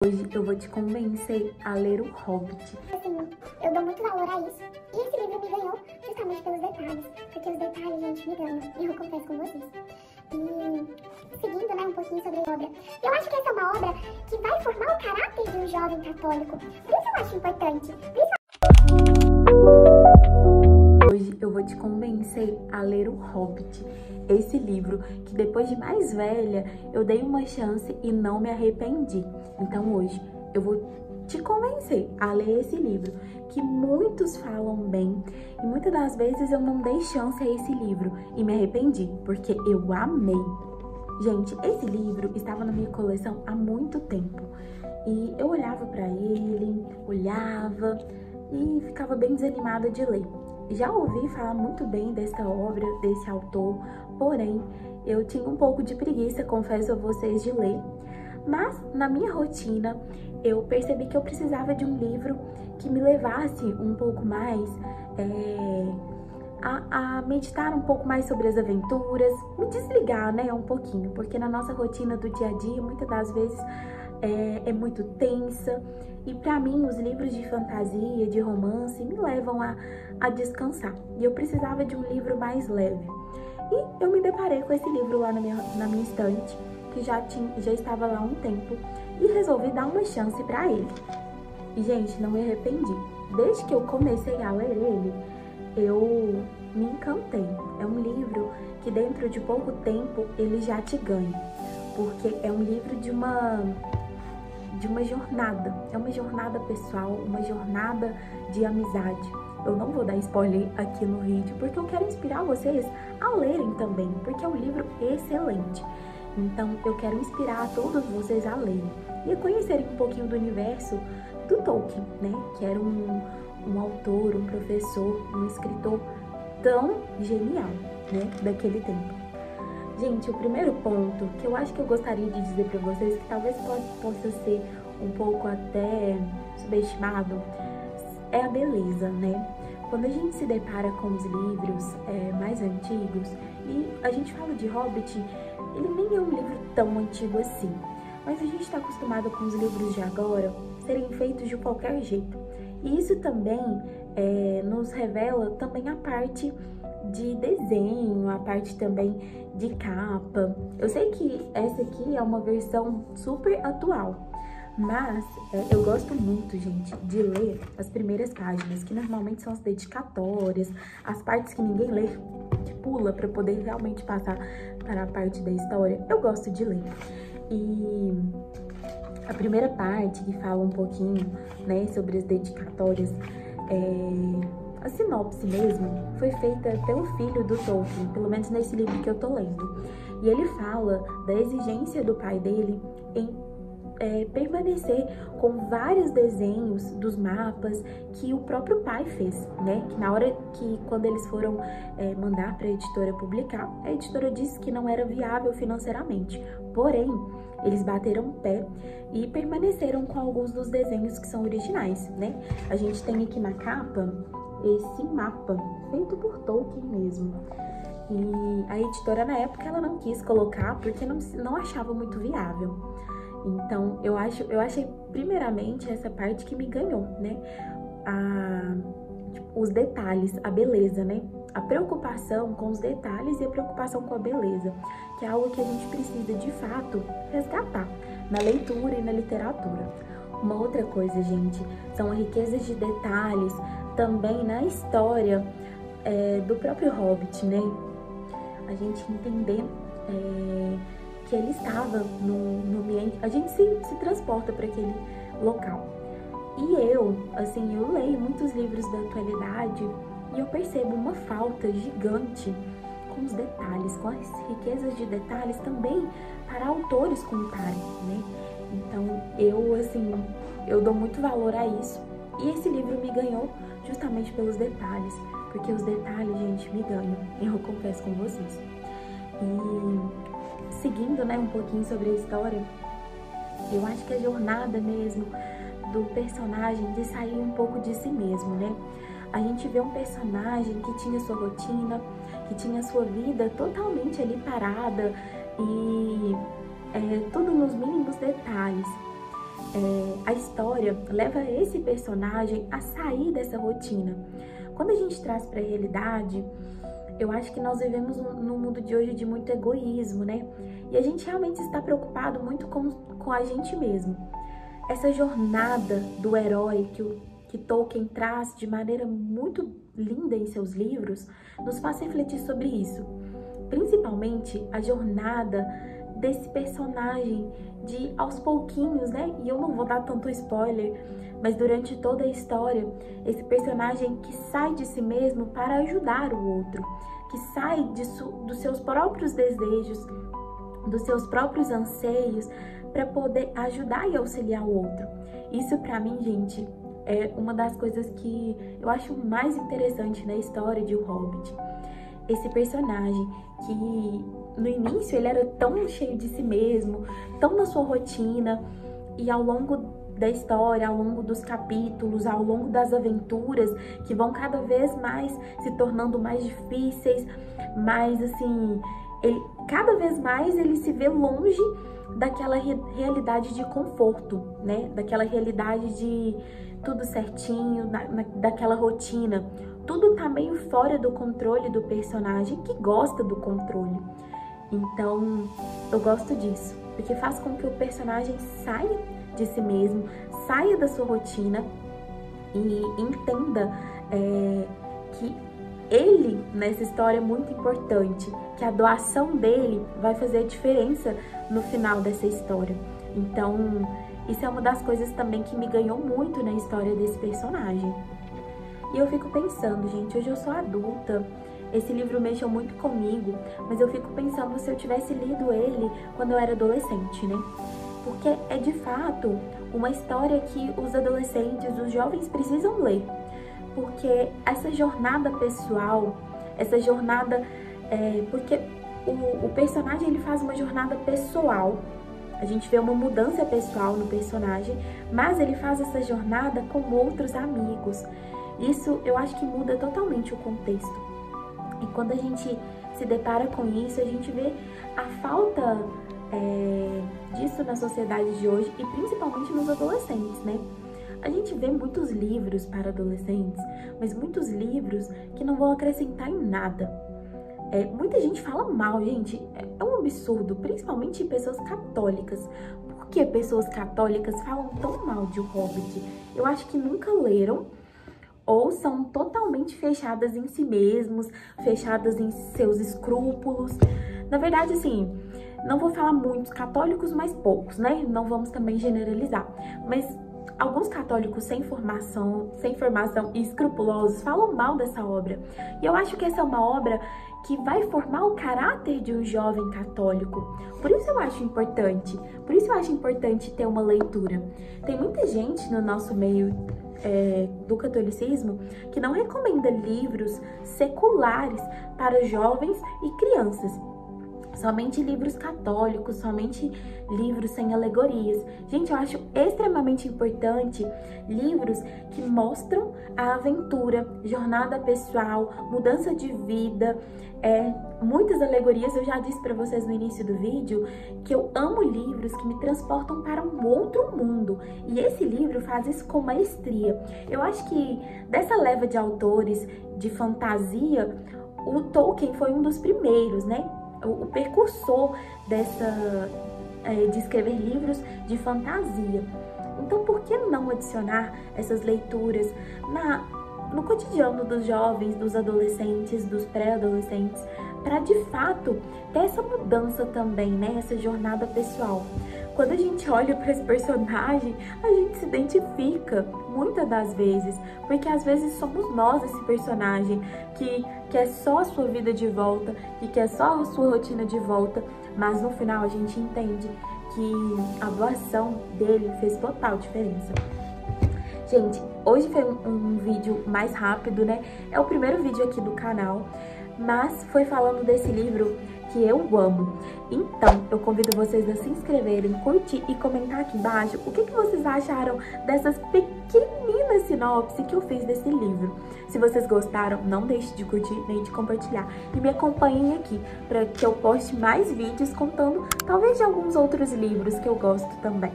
Hoje eu vou te convencer a ler O Hobbit. Assim, eu dou muito valor a isso. E esse livro me ganhou justamente pelos detalhes. Porque os detalhes, gente, me ganham. E eu confesso com vocês. E seguindo, né, um pouquinho sobre a obra. Eu acho que essa é uma obra que vai formar o caráter de um jovem católico. Por isso eu acho importante. Hoje eu vou te convencer a ler O Hobbit. Esse livro que depois de mais velha eu dei uma chance e não me arrependi. Então hoje eu vou te convencer a ler esse livro que muitos falam bem e muitas das vezes eu não dei chance a esse livro e me arrependi porque eu amei. Gente, esse livro estava na minha coleção há muito tempo e eu olhava para ele, olhava e ficava bem desanimada de ler. Já ouvi falar muito bem dessa obra, desse autor, porém, eu tinha um pouco de preguiça, confesso a vocês, de ler. Mas, na minha rotina, eu percebi que eu precisava de um livro que me levasse um pouco mais a meditar um pouco mais sobre as aventuras, me desligar, né, um pouquinho, porque na nossa rotina do dia a dia, muitas das vezes, é muito tensa. E para mim, os livros de fantasia, de romance, me levam a descansar. E eu precisava de um livro mais leve. E eu me deparei com esse livro lá na minha estante, que já estava lá há um tempo, e resolvi dar uma chance para ele. E, gente, não me arrependi. Desde que eu comecei a ler ele, eu me encantei. É um livro que dentro de pouco tempo ele já te ganha. Porque é um livro de uma jornada, é uma jornada pessoal, uma jornada de amizade. Eu não vou dar spoiler aqui no vídeo, porque eu quero inspirar vocês a lerem também, porque é um livro excelente. Então, eu quero inspirar todos vocês a lerem e a conhecerem um pouquinho do universo do Tolkien, né? Que era um autor, um professor, um escritor tão genial, né? Daquele tempo. Gente, o primeiro ponto que eu acho que eu gostaria de dizer para vocês, que talvez possa ser um pouco até subestimado, é a beleza, né? Quando a gente se depara com os livros mais antigos, e a gente fala de Hobbit, ele nem é um livro tão antigo assim, mas a gente está acostumado com os livros de agora serem feitos de qualquer jeito. E isso também nos revela também a parte de desenho, a parte também de capa. Eu sei que essa aqui é uma versão super atual, mas eu gosto muito, gente, de ler as primeiras páginas, que normalmente são as dedicatórias, as partes que ninguém lê, que pula para poder realmente passar para a parte da história. Eu gosto de ler. E a primeira parte, que fala um pouquinho, né, sobre as dedicatórias, a sinopse mesmo foi feita pelo filho do Tolkien, pelo menos nesse livro que eu tô lendo. E ele fala da exigência do pai dele em permanecer com vários desenhos dos mapas que o próprio pai fez, né? Que na hora quando eles foram mandar para a editora publicar, a editora disse que não era viável financeiramente. Porém, eles bateram o pé e permaneceram com alguns dos desenhos que são originais, né? A gente tem aqui na capa esse mapa, feito por Tolkien mesmo. E a editora, na época, ela não quis colocar porque não achava muito viável. Então, eu achei primeiramente essa parte que me ganhou, né? Os detalhes, a beleza, né? A preocupação com os detalhes e a preocupação com a beleza, que é algo que a gente precisa, de fato, resgatar na leitura e na literatura. Uma outra coisa, gente, são as riquezas de detalhes também na história do próprio Hobbit, né? A gente entender que ele estava no ambiente, a gente se transporta para aquele local. E eu leio muitos livros da atualidade e eu percebo uma falta gigante com os detalhes, com as riquezas de detalhes também para autores contarem, né? Então, eu dou muito valor a isso. E esse livro me ganhou justamente pelos detalhes, porque os detalhes, gente, me ganham, eu confesso com vocês. E seguindo, né, um pouquinho sobre a história, eu acho que a jornada mesmo do personagem de sair um pouco de si mesmo, né? A gente vê um personagem que tinha sua rotina, que tinha sua vida totalmente ali parada e tudo nos mínimos detalhes. a história leva esse personagem a sair dessa rotina. Quando a gente traz para a realidade, eu acho que nós vivemos num mundo de hoje de muito egoísmo, né? E a gente realmente está preocupado muito com a gente mesmo. Essa jornada do herói que Tolkien traz de maneira muito linda em seus livros, nos faz refletir sobre isso. Principalmente a jornada desse personagem de aos pouquinhos, né? E eu não vou dar tanto spoiler, mas durante toda a história, esse personagem que sai de si mesmo para ajudar o outro, que sai dos seus próprios desejos, dos seus próprios anseios, para poder ajudar e auxiliar o outro. Isso para mim, gente, é uma das coisas que eu acho mais interessante na história de O Hobbit. Esse personagem que no início ele era tão cheio de si mesmo, tão na sua rotina, e ao longo da história, ao longo dos capítulos, ao longo das aventuras, que vão cada vez mais se tornando mais difíceis, mais assim, cada vez mais ele se vê longe daquela realidade de conforto, né? Daquela realidade de tudo certinho, daquela rotina. Tudo tá meio fora do controle do personagem que gosta do controle. Então, eu gosto disso, porque faz com que o personagem saia de si mesmo, saia da sua rotina e entenda que ele, nessa história, é muito importante, que a doação dele vai fazer a diferença no final dessa história. Então, isso é uma das coisas também que me ganhou muito na história desse personagem. E eu fico pensando, gente, hoje eu sou adulta, esse livro mexeu muito comigo, mas eu fico pensando se eu tivesse lido ele quando eu era adolescente, né? Porque é de fato uma história que os adolescentes, os jovens precisam ler. Porque essa jornada pessoal, essa jornada... porque o personagem ele faz uma jornada pessoal. A gente vê uma mudança pessoal no personagem, mas ele faz essa jornada com outros amigos. Isso eu acho que muda totalmente o contexto. E quando a gente se depara com isso, a gente vê a falta disso na sociedade de hoje e principalmente nos adolescentes, né? A gente vê muitos livros para adolescentes, mas muitos livros que não vão acrescentar em nada. Muita gente fala mal, gente, é um absurdo, principalmente pessoas católicas. Por que pessoas católicas falam tão mal de O Hobbit? Eu acho que nunca leram ou são totalmente fechadas em si mesmos, fechadas em seus escrúpulos. Na verdade, assim, não vou falar muitos católicos, mas poucos, né? Não vamos também generalizar. Mas alguns católicos sem formação e escrupulosos falam mal dessa obra. E eu acho que essa é uma obra que vai formar o caráter de um jovem católico. Por isso eu acho importante. Por isso eu acho importante ter uma leitura. Tem muita gente no nosso meio do catolicismo que não recomenda livros seculares para jovens e crianças. Somente livros católicos, somente livros sem alegorias. Gente, eu acho extremamente importante livros que mostram a aventura, jornada pessoal, mudança de vida, muitas alegorias. Eu já disse para vocês no início do vídeo que eu amo livros que me transportam para um outro mundo. E esse livro faz isso com maestria. Eu acho que dessa leva de autores de fantasia, o Tolkien foi um dos primeiros, né? O precursor de escrever livros de fantasia. Então, por que não adicionar essas leituras no cotidiano dos jovens, dos adolescentes, dos pré-adolescentes, para de fato ter essa mudança também, né? Essa jornada pessoal. Quando a gente olha para esse personagem, a gente se identifica muitas das vezes, porque às vezes somos nós esse personagem que quer só a sua vida de volta, que quer só a sua rotina de volta, mas no final a gente entende que a doação dele fez total diferença. Gente, hoje foi um vídeo mais rápido, né? É o primeiro vídeo aqui do canal, mas foi falando desse livro que eu amo. Então, eu convido vocês a se inscreverem, curtir e comentar aqui embaixo o que vocês acharam dessas pequeninas sinopses que eu fiz desse livro. Se vocês gostaram, não deixe de curtir nem de compartilhar. E me acompanhem aqui para que eu poste mais vídeos contando talvez de alguns outros livros que eu gosto também.